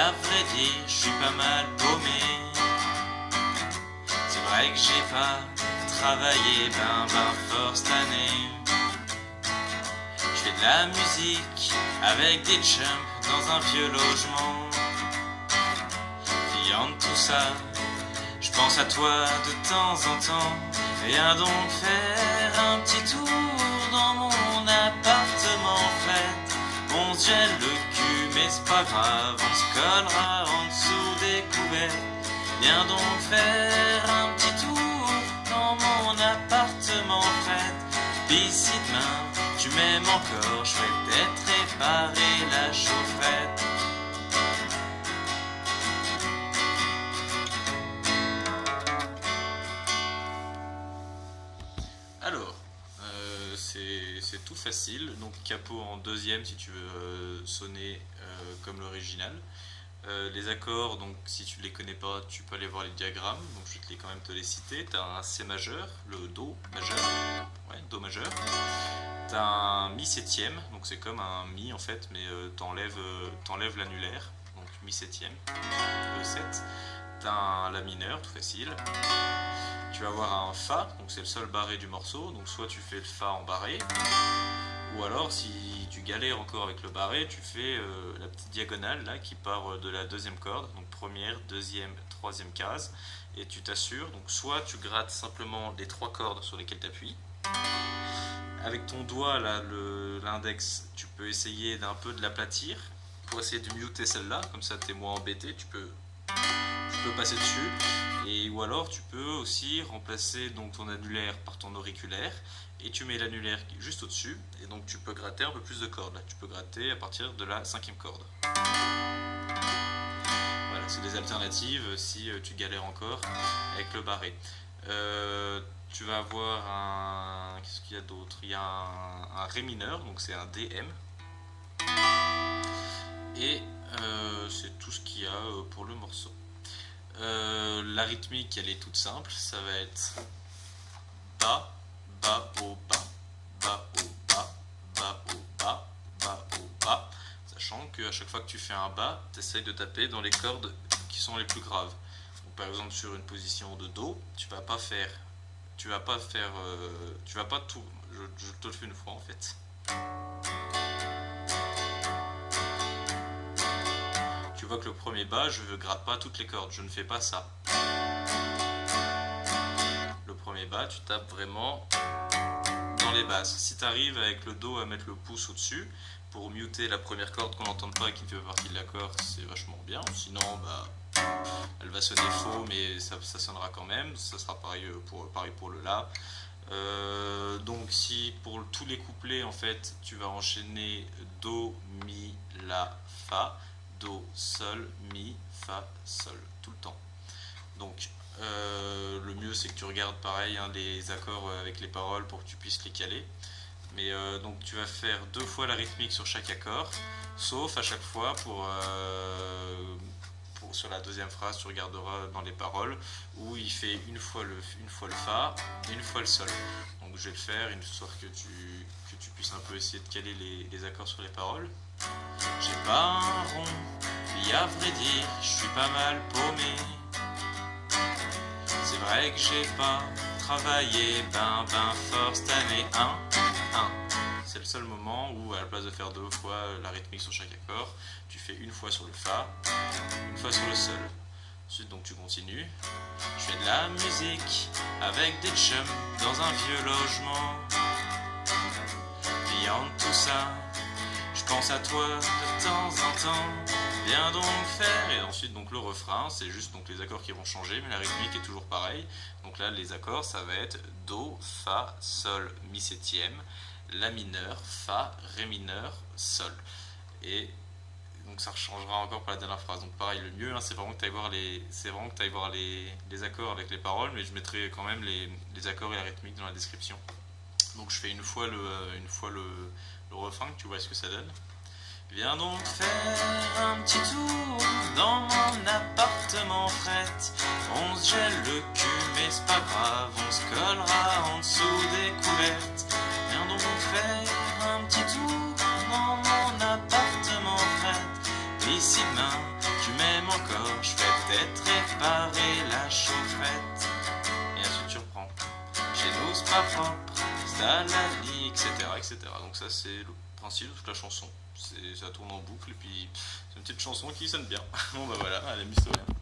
à vrai dire, je suis pas mal paumé. C'est vrai que j'ai pas travaillé ben fort cette année. Je fais de la musique avec des jumps dans un vieux logement. Fiant de tout ça, je pense à toi de temps en temps. Viens donc faire un petit tour dans mon appartement fête. On se gèle le cul mais c'est pas grave, on se collera en dessous des couverts. Viens donc faire un petit tour dans mon appartement fête. Puis si demain tu m'aimes encore, je vais peut-être réparer la chaufferette. Alors, c'est tout facile, donc capot en deuxième si tu veux sonner comme l'original. Les accords, donc si tu ne les connais pas, tu peux aller voir les diagrammes, donc je vais quand même te les citer. Tu as un C majeur, le Do majeur, ouais, Do majeur. Tu as un Mi septième, donc c'est comme un Mi en fait, mais t'enlèves l'annulaire, donc Mi septième, E7. Tu as un La mineur, tout facile. Tu vas avoir un Fa, donc c'est le seul barré du morceau, donc soit tu fais le Fa en barré, ou alors si tu galères encore avec le barré, tu fais la petite diagonale là qui part de la deuxième corde, donc première, deuxième, troisième case, et tu t'assures, donc soit tu grattes simplement les trois cordes sur lesquelles tu appuies, avec ton doigt là, l'index, tu peux essayer d'un peu de l'aplatir pour essayer de muter celle-là, comme ça tu es moins embêté, tu peux passer dessus. Et, ou alors tu peux aussi remplacer donc ton annulaire par ton auriculaire et tu mets l'annulaire juste au dessus et donc tu peux gratter un peu plus de cordes. Là, tu peux gratter à partir de la cinquième corde. Voilà, c'est des alternatives si tu galères encore avec le barré. Tu vas avoir un... Qu'est-ce qu'il y a d'autre? Il y a un Ré mineur, donc c'est un DM. Et c'est tout ce qu'il y a pour le morceau. La rythmique elle est toute simple, ça va être bas, bas, au bas, bas, au bas, bas, au bas, bas, au bas, sachant qu'à chaque fois que tu fais un bas, tu essayes de taper dans les cordes qui sont les plus graves. Donc, par exemple sur une position de Do, tu vas pas tout, je te le fais une fois en fait. Tu vois que le premier bas, je ne gratte pas toutes les cordes, je ne fais pas ça. Le premier bas, tu tapes vraiment dans les basses. Si tu arrives avec le Do à mettre le pouce au-dessus, pour muter la première corde qu'on n'entende pas et qui fait partie de l'accord, c'est vachement bien. Sinon, elle va sonner faux, mais ça sonnera quand même. Ça sera pareil pour le La. Donc si pour tous les couplets, en fait, tu vas enchaîner Do, Mi, La, Fa, Do, Sol, Mi, Fa, Sol, tout le temps. Donc le mieux c'est que tu regardes pareil les accords avec les paroles pour que tu puisses les caler. Mais donc tu vas faire 2 fois la rythmique sur chaque accord, sauf à chaque fois sur la deuxième phrase, tu regarderas dans les paroles où il fait une fois le Fa et une fois le Sol. Donc je vais le faire, histoire que tu puisses un peu essayer de caler les accords sur les paroles. J'ai pas un rond, puis à vrai dire, je suis pas mal paumé. C'est vrai que j'ai pas travaillé ben fort cette année. C'est le seul moment où à la place de faire 2 fois la rythmique sur chaque accord, tu fais une fois sur le Fa, une fois sur le Sol. Ensuite donc tu continues. Je fais de la musique avec des chums dans un vieux logement. Pliant tout ça, je pense à toi de temps en temps. Viens donc faire, et ensuite donc le refrain, c'est juste donc les accords qui vont changer, mais la rythmique est toujours pareille. Donc là les accords ça va être Do, Fa, Sol, Mi septième, La mineur, Fa, Ré mineur, Sol. Et donc ça changera encore pour la dernière phrase. Donc pareil, le mieux c'est vraiment que tu ailles voir les accords avec les paroles, mais je mettrai quand même les accords et la rythmique dans la description. Donc je fais une fois le refrain, que tu vois ce que ça donne. Viens donc faire un petit tour dans mon appartement frette. On se gèle le cul mais c'est pas grave, on se collera en dessous des couvertes. Viens donc faire un petit tour dans mon appartement frette. Et si demain tu m'aimes pas propre, ça la vie, etc., etc. Donc ça c'est le principe de toute la chanson. Ça tourne en boucle et puis c'est une petite chanson qui sonne bien. Bon bah voilà, elle a mis rien.